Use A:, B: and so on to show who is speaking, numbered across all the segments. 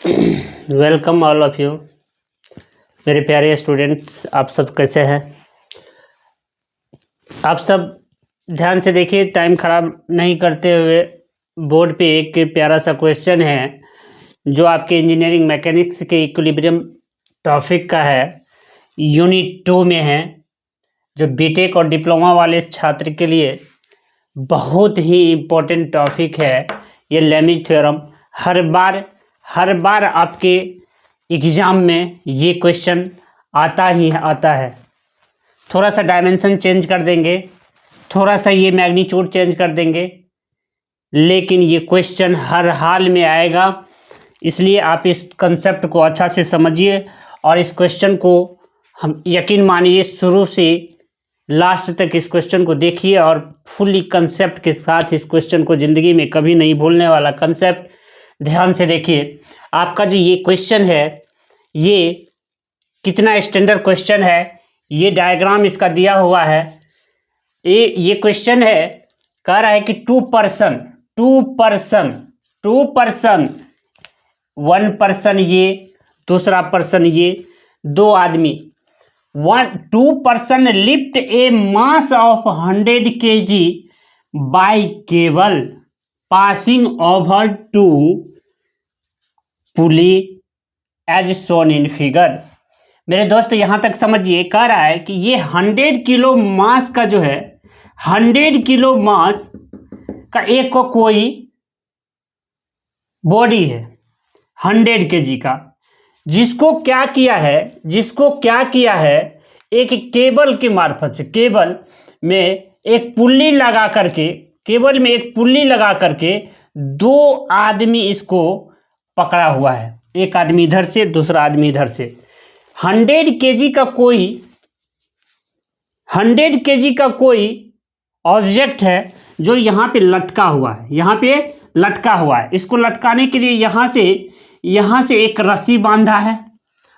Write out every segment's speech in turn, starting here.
A: Welcome all of you, मेरे प्यारे students. आप सब कैसे हैं? आप सब ध्यान से देखिए, टाइम ख़राब नहीं करते हुए। बोर्ड पे एक प्यारा सा क्वेश्चन है जो आपके इंजीनियरिंग मैकेनिक्स के इक्विलिब्रियम टॉपिक का है, यूनिट 2 में है, जो बीटेक और डिप्लोमा वाले छात्र के लिए बहुत ही इम्पोर्टेंट टॉपिक है। ये लैमिज थ्योरम हर बार आपके एग्ज़ाम में ये क्वेश्चन आता ही आता है। थोड़ा सा डायमेंशन चेंज कर देंगे, थोड़ा सा ये मैग्नीट्यूड चेंज कर देंगे, लेकिन ये क्वेश्चन हर हाल में आएगा। इसलिए आप इस कंसेप्ट को अच्छा से समझिए और इस क्वेश्चन को हम यकीन मानिए शुरू से लास्ट तक इस क्वेश्चन को देखिए और फुली कंसेप्ट के साथ इस क्वेश्चन को ज़िंदगी में कभी नहीं भूलने वाला कंसेप्ट। ध्यान से देखिए, आपका जो ये क्वेश्चन है ये कितना स्टैंडर्ड क्वेश्चन है, ये डायग्राम इसका दिया हुआ है। ये क्वेश्चन है, कह रहा है कि टू पर्सन, वन पर्सन ये, दूसरा पर्सन ये, दो आदमी, two person lift a mass of 100 kg by cable passing over two pulley as shown in figure. मेरे दोस्त यहाँ तक समझिए, कह रहा है कि ये 100 किलो मास का जो है, 100 किलो मास का एक को कोई बॉडी है 100 kg का, जिसको क्या किया है एक केबल के मार्फत से, केबल में एक पुल्ली लगा करके दो आदमी इसको पकड़ा हुआ है, एक आदमी इधर से दूसरा आदमी इधर से। 100 kg का कोई ऑब्जेक्ट है जो यहाँ पे लटका हुआ है, इसको लटकाने के लिए यहाँ से एक रस्सी बांधा है,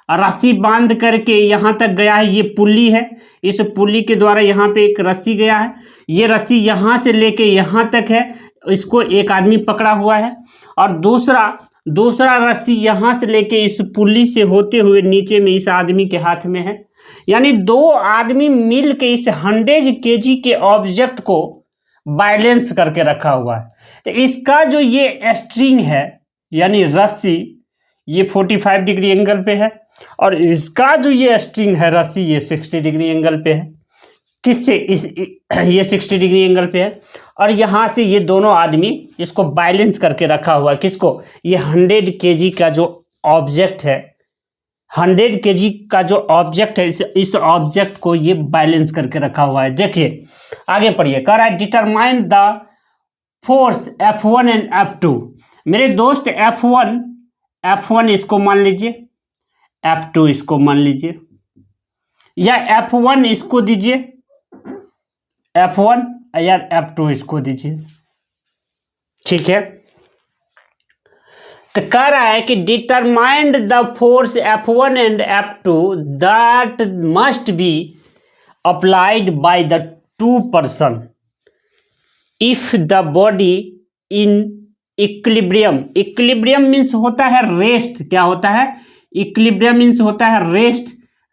A: रस्सी बांध करके यहाँ तक गया है। ये पुल्ली है, इस पुल्ली के द्वारा यहाँ पे एक रस्सी गया है, ये रस्सी यहाँ से लेके यहाँ तक है, इसको एक आदमी पकड़ा हुआ है, और दूसरा रस्सी यहाँ से लेके इस पुल्ली से होते हुए नीचे में इस आदमी के हाथ में है। यानी दो आदमी मिल के इस 100 kg के ऑब्जेक्ट को बैलेंस करके रखा हुआ है। तो इसका जो ये स्ट्रिंग है यानी रस्सी, ये 45 डिग्री एंगल पे है, और इसका जो ये स्ट्रिंग है रस्सी, ये 60 डिग्री एंगल पे है। ये 60 डिग्री एंगल पे है, और यहाँ से ये दोनों आदमी इसको बैलेंस करके रखा हुआ है। किसको? ये 100 kg का जो ऑब्जेक्ट है, 100 kg का जो ऑब्जेक्ट है, इस ऑब्जेक्ट को ये बैलेंस करके रखा हुआ है। देखिए आगे पढ़िए, कह रहा है determine the force F1 and F2। मेरे दोस्त F1 इसको मान लीजिए, F2 इसको मान लीजिए, या F1 इसको दीजिए F1, या F2 इसको दीजिए, ठीक है। तो कह रहा है कि determined the force F1 and F2 that must be applied by the two person if the body in equilibrium means होता है रेस्ट। क्या होता है? इक्विलिब्रियम मीन्स होता है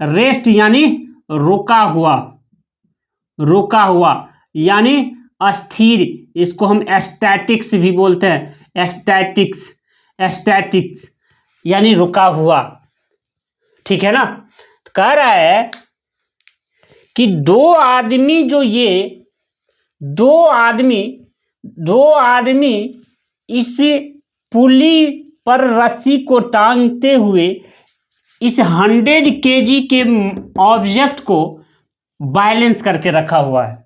A: रेस्ट यानी रुका हुआ यानी अस्थिर। इसको हम स्टैटिक्स भी बोलते हैं, स्टैटिक्स यानी रुका हुआ, ठीक है ना। तो कह रहा है कि दो आदमी इस पुली पर रस्सी को टांगते हुए इस 100 kg के ऑब्जेक्ट को बैलेंस करके रखा हुआ है।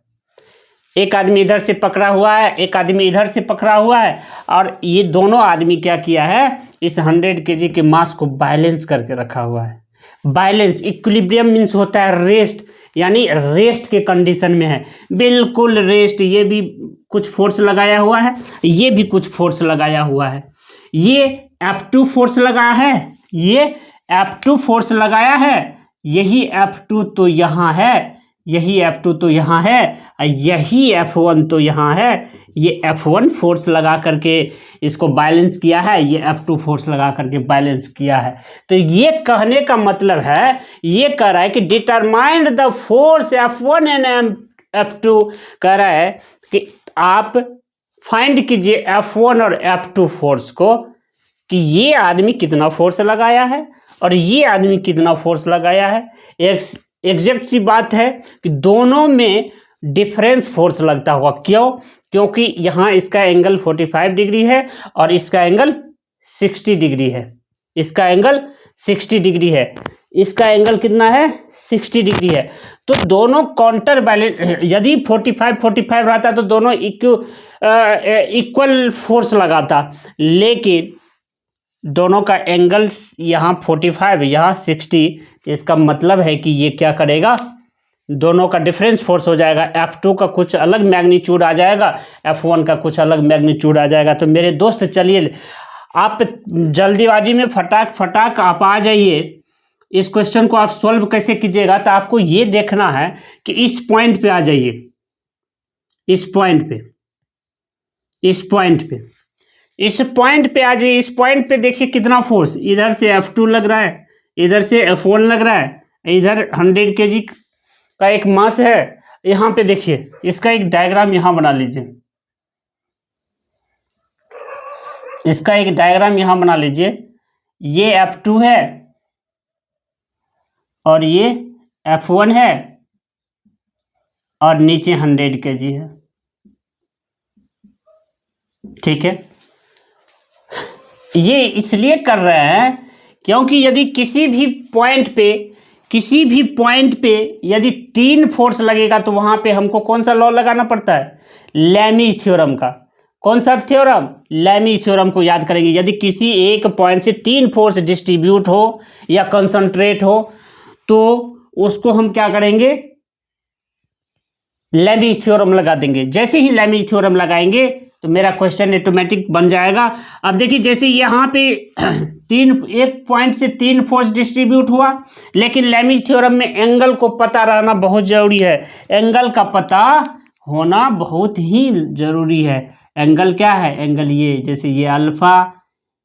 A: एक आदमी इधर से पकड़ा हुआ है, एक आदमी इधर से पकड़ा हुआ है, और ये दोनों आदमी क्या किया है, इस 100 kg के मास को बैलेंस करके रखा हुआ है। बैलेंस, इक्विलिब्रियम मीन्स होता है रेस्ट, यानी रेस्ट के कंडीशन में है, बिल्कुल रेस्ट। ये भी कुछ फोर्स लगाया हुआ है, ये भी कुछ फोर्स लगाया हुआ है, ये F2 फोर्स लगाया है, ये F2 फोर्स लगाया है, यही F2 तो यहाँ है, यही F2 तो यहाँ है और यही F1 तो यहाँ है। ये F1 फोर्स लगा करके इसको बैलेंस किया है, ये F2 फोर्स लगा करके बैलेंस किया है। तो ये कहने का मतलब है, ये कह रहा है कि determined the force F1 and F2, कह रहा है कि आप फाइंड कीजिए F1 और F2 फोर्स को, कि ये आदमी कितना फोर्स लगाया है और ये आदमी कितना फोर्स लगाया है। एग्जैक्ट सी बात है कि दोनों में डिफरेंस फोर्स लगता हुआ। क्यों? क्योंकि यहाँ इसका एंगल 45 डिग्री है और इसका एंगल 60 डिग्री है। इसका एंगल 60 डिग्री है, इसका एंगल कितना है? 60 डिग्री है। तो दोनों काउंटर बैलेंस, यदि 45 रहता तो दोनों इक्वल फोर्स लगाता, लेकिन दोनों का एंगल यहाँ 45 यहाँ 60, इसका मतलब है कि ये क्या करेगा, दोनों का डिफरेंस फोर्स हो जाएगा। F2 का कुछ अलग मैग्नीट्यूड आ जाएगा, F1 का कुछ अलग मैग्नीट्यूड आ जाएगा। तो मेरे दोस्त चलिए आप जल्दीबाजी में फटाक आप आ जाइए। इस क्वेश्चन को आप सॉल्व कैसे कीजिएगा, तो आपको ये देखना है कि इस पॉइंट पे आ जाइए, इस पॉइंट पे आ जाइए। इस पॉइंट पे देखिए कितना फोर्स, इधर से F2 लग रहा है, इधर से F1 लग रहा है, इधर 100 kg का एक मास है। यहाँ पे देखिए, इसका एक डायग्राम यहाँ बना लीजिए, इसका एक डायग्राम यहाँ बना लीजिए। ये F2 है और ये F1 है और नीचे 100 kg है। ठीक है, ये इसलिए कर रहे हैं क्योंकि यदि किसी भी पॉइंट पे यदि 3 फोर्स लगेगा तो वहां पे हमको कौन सा लॉ लगाना पड़ता है? लैमीज थ्योरम का। कौन सा थ्योरम? लैमीज थ्योरम को याद करेंगे। यदि किसी एक पॉइंट से 3 फोर्स डिस्ट्रीब्यूट हो या कंसंट्रेट हो तो उसको हम क्या करेंगे? लैमीज थ्योरम लगा देंगे। जैसे ही लैमीज थ्योरम लगाएंगे तो मेरा क्वेश्चन ऑटोमेटिक बन जाएगा। अब देखिए, जैसे यहाँ पे एक पॉइंट से 3 फोर्स डिस्ट्रीब्यूट हुआ, लेकिन लैमीज थ्योरम में एंगल को पता रहना बहुत जरूरी है। एंगल का पता होना बहुत ही जरूरी है। एंगल क्या है? एंगल ये, जैसे ये अल्फा,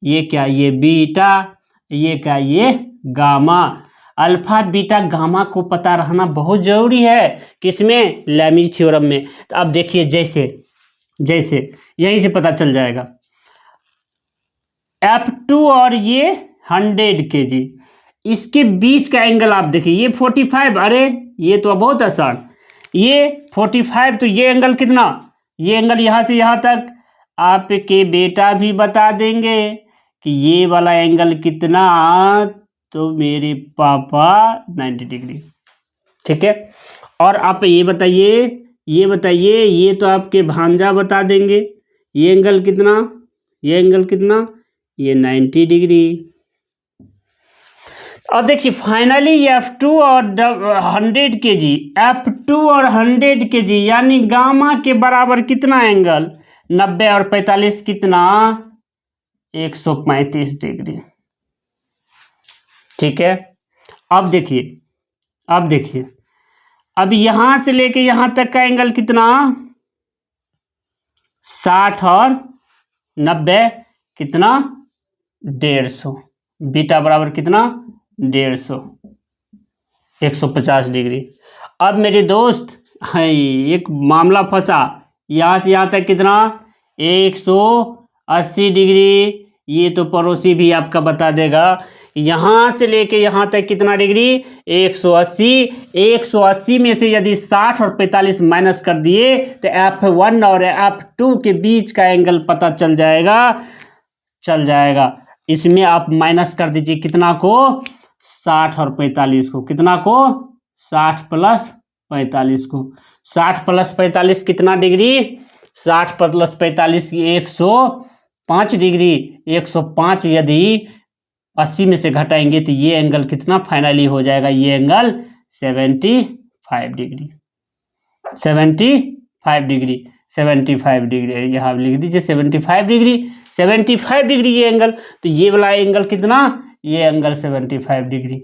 A: ये क्या, ये बीटा, ये क्या, ये गामा। अल्फा बीटा गामा को पता रहना बहुत जरूरी है। किसमें? लैमीज थ्योरम में। तो अब देखिए, जैसे यहीं से पता चल जाएगा। F2 और ये 100 kg, इसके बीच का एंगल आप देखिए, ये 45, अरे ये तो बहुत आसान, ये 45, तो ये एंगल कितना? ये एंगल यहाँ से यहाँ तक आपके बेटा भी बता देंगे कि ये वाला एंगल कितना, तो मेरे पापा 90 डिग्री। ठीक है, और आप ये बताइए, ये तो आपके भांजा बता देंगे, ये एंगल कितना, ये 90 डिग्री। अब देखिए फाइनली ये F2 और 100 kg, F2 और 100 kg यानी गामा के बराबर कितना एंगल? 90 और 45 कितना? 135 डिग्री। ठीक है, अब देखिए, अब यहां से लेके यहां तक का एंगल कितना? 60 और 90 कितना? 150। बीटा बराबर कितना? 150, 150 डिग्री। अब मेरे दोस्त एक मामला फंसा, यहाँ से यहाँ तक कितना? 180 डिग्री। ये तो पड़ोसी भी आपका बता देगा। यहाँ से लेके यहाँ तक कितना डिग्री? 180। 180 में से यदि 60 और 45 माइनस कर दिए तो F1 और F2 के बीच का एंगल पता चल जाएगा। इसमें आप माइनस कर दीजिए कितना को? 60 और 45 को। कितना को? 60 प्लस 45 को। 60 प्लस 45 कितना डिग्री? 60 plus 45 105 degree. 105 यदि 80 में से घटाएंगे तो ये एंगल कितना फाइनली हो जाएगा? ये एंगल 75 डिग्री। 75 डिग्री यहाँ लिख दीजिए, 75 डिग्री। 75 डिग्री ये एंगल, तो ये वाला एंगल कितना? ये एंगल 75 डिग्री।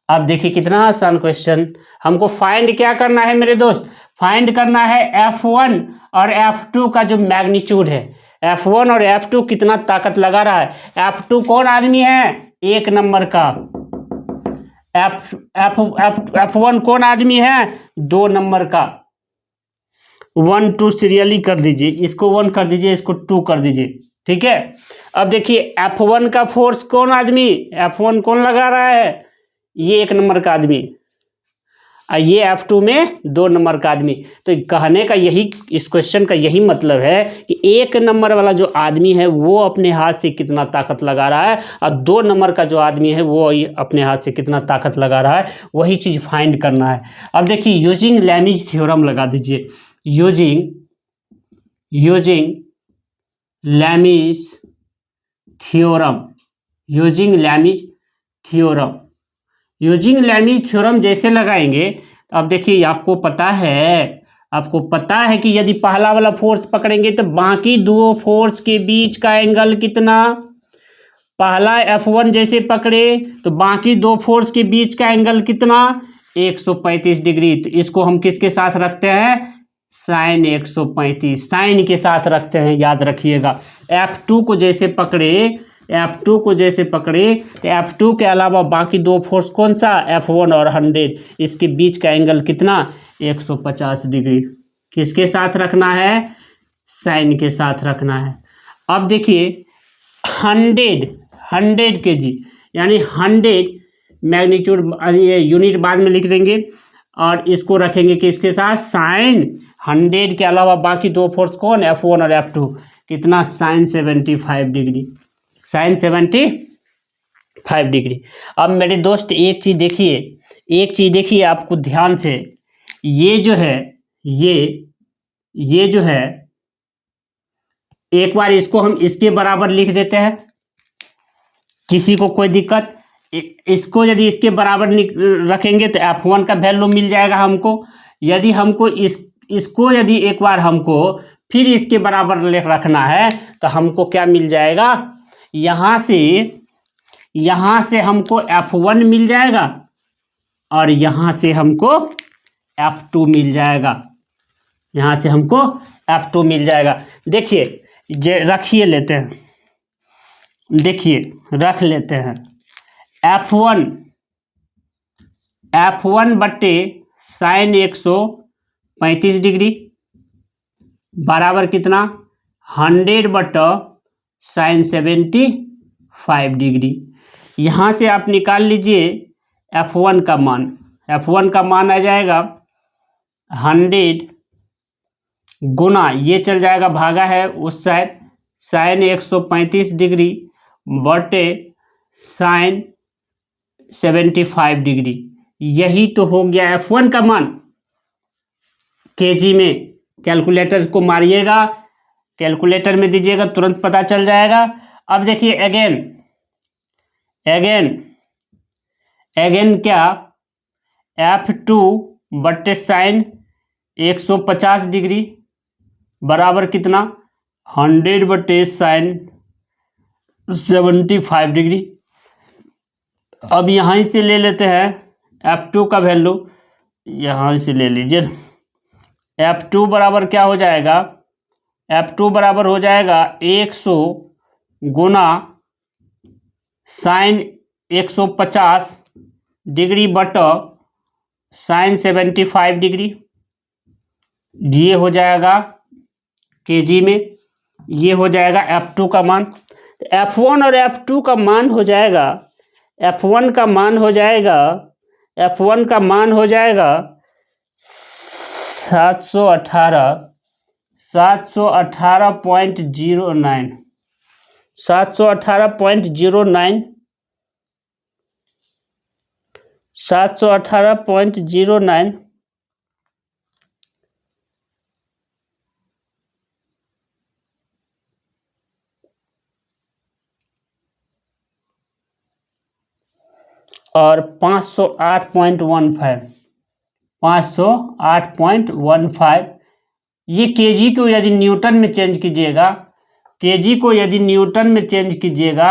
A: अब देखिए कितना आसान क्वेश्चन। हमको फाइंड क्या करना है मेरे दोस्त, फाइंड करना है F1 और F2 का जो मैग्नीट्यूड है। F1 और F2 कितना ताकत लगा रहा है। F2 कौन आदमी है, 1 नंबर का। F1 कौन आदमी है, 2 नंबर का। 1 2 सीरियली कर दीजिए, इसको 1 कर दीजिए, इसको 2 कर दीजिए, ठीक है। अब देखिए F1 का फोर्स कौन आदमी, F1 कौन लगा रहा है, ये 1 नंबर का आदमी, और ये F2 में 2 नंबर का आदमी। तो कहने का यही, इस क्वेश्चन का यही मतलब है कि 1 नंबर वाला जो आदमी है वो अपने हाथ से कितना ताकत लगा रहा है, और 2 नंबर का जो आदमी है वो अपने हाथ से कितना ताकत लगा रहा है, वही चीज़ फाइंड करना है। अब देखिए यूजिंग लैमिज थ्योरम लगा दीजिए, यूजिंग लैमिज थ्योरम, यूजिंग लैमिज थ्योरम जैसे लगाएंगे, अब देखिए आपको पता है कि यदि पहला वाला फोर्स पकड़ेंगे तो बाकी दो फोर्स के बीच का एंगल कितना, पहला F1 जैसे पकड़े तो बाकी 2 फोर्स के बीच का एंगल कितना, 135 डिग्री। तो इसको हम किसके साथ रखते हैं, साइन 135, साइन के साथ रखते हैं, याद रखिएगा। F2 को जैसे पकड़े तो F2 के अलावा बाकी 2 फोर्स कौन सा, F1 और 100, इसके बीच का एंगल कितना, 150 डिग्री। किसके साथ रखना है, साइन के साथ रखना है। अब देखिए 100 kg यानी 100 मैग्नीट्यूड, ये यूनिट बाद में लिख देंगे, और इसको रखेंगे किसके साथ, साइन 100 के अलावा बाकी 2 फोर्स कौन, F1 और F2, कितना, साइन 75 डिग्री, साइन 75 डिग्री। अब मेरे दोस्त एक चीज़ देखिए आपको ध्यान से, ये जो है एक बार इसको हम इसके बराबर लिख देते हैं, किसी को कोई दिक्कत, इसको यदि इसके बराबर रखेंगे तो F1 का वैल्यू मिल जाएगा हमको। यदि हमको इसको यदि एक बार हमको फिर इसके बराबर रखना है तो हमको क्या मिल जाएगा, यहाँ से हमको F1 मिल जाएगा, और यहाँ से हमको F2 मिल जाएगा, देखिए रख लेते हैं F1 बट्टे साइन 135 डिग्री बराबर कितना, 100 बट्टा साइन 75 डिग्री। यहाँ से आप निकाल लीजिए F1 का मान आ जाएगा 100 गुना, ये चल जाएगा, भागा है उस साइड, साइन 135 डिग्री बटे साइन 75 डिग्री। यही तो हो गया F1 का मान। केजी में कैलकुलेटर को मारिएगा, कैलकुलेटर में दीजिएगा, तुरंत पता चल जाएगा। अब देखिए अगेन क्या, F2 बट्टे साइन 150 डिग्री बराबर कितना, 100 बट्टे साइन 75 डिग्री। अब यहाँ से ले लेते हैं F2 का वैल्यू, यहाँ से ले लीजिए। F2 बराबर क्या हो जाएगा, F2 बराबर हो जाएगा 100 गुना साइन 150 डिग्री बटा साइन 75 डिग्री, ये हो जाएगा केजी में, ये हो जाएगा F2 का मान। तो F1 और F2 का मान हो जाएगा, F1 का मान हो जाएगा 718.09 और 508.15 ये केजी को यदि न्यूटन में चेंज कीजिएगा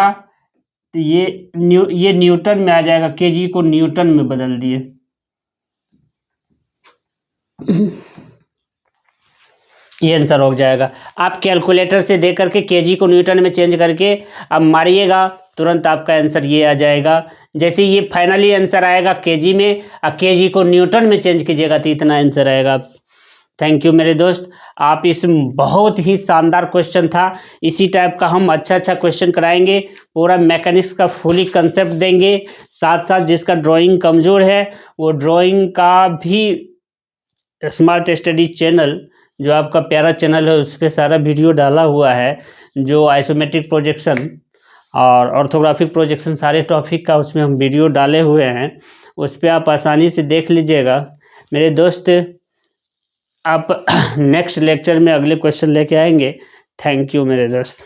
A: तो ये न्यूटन में आ जाएगा, केजी को न्यूटन में बदल दिए। ये आंसर हो जाएगा। आप कैलकुलेटर से दे करके केजी को न्यूटन में चेंज करके अब मारिएगा, तुरंत आपका आंसर ये आ जाएगा। जैसे ये फाइनली आंसर आएगा केजी में, और केजी को न्यूटन में चेंज कीजिएगा तो इतना आंसर आएगा। थैंक यू मेरे दोस्त, आप इस बहुत ही शानदार क्वेश्चन था। इसी टाइप का हम अच्छा क्वेश्चन कराएंगे, पूरा मैकेनिक्स का फुली कंसेप्ट देंगे। साथ साथ जिसका ड्राइंग कमज़ोर है वो ड्राइंग का भी स्मार्ट स्टडी चैनल, जो आपका प्यारा चैनल है, उस पर सारा वीडियो डाला हुआ है, जो आइसोमेट्रिक प्रोजेक्शन और ऑर्थोग्राफिक प्रोजेक्शन सारे टॉपिक का उसमें हम वीडियो डाले हुए हैं। उस पर आप आसानी से देख लीजिएगा मेरे दोस्त। आप नेक्स्ट लेक्चर में अगले क्वेश्चन लेके आएंगे। थैंक यू मेरे दोस्त।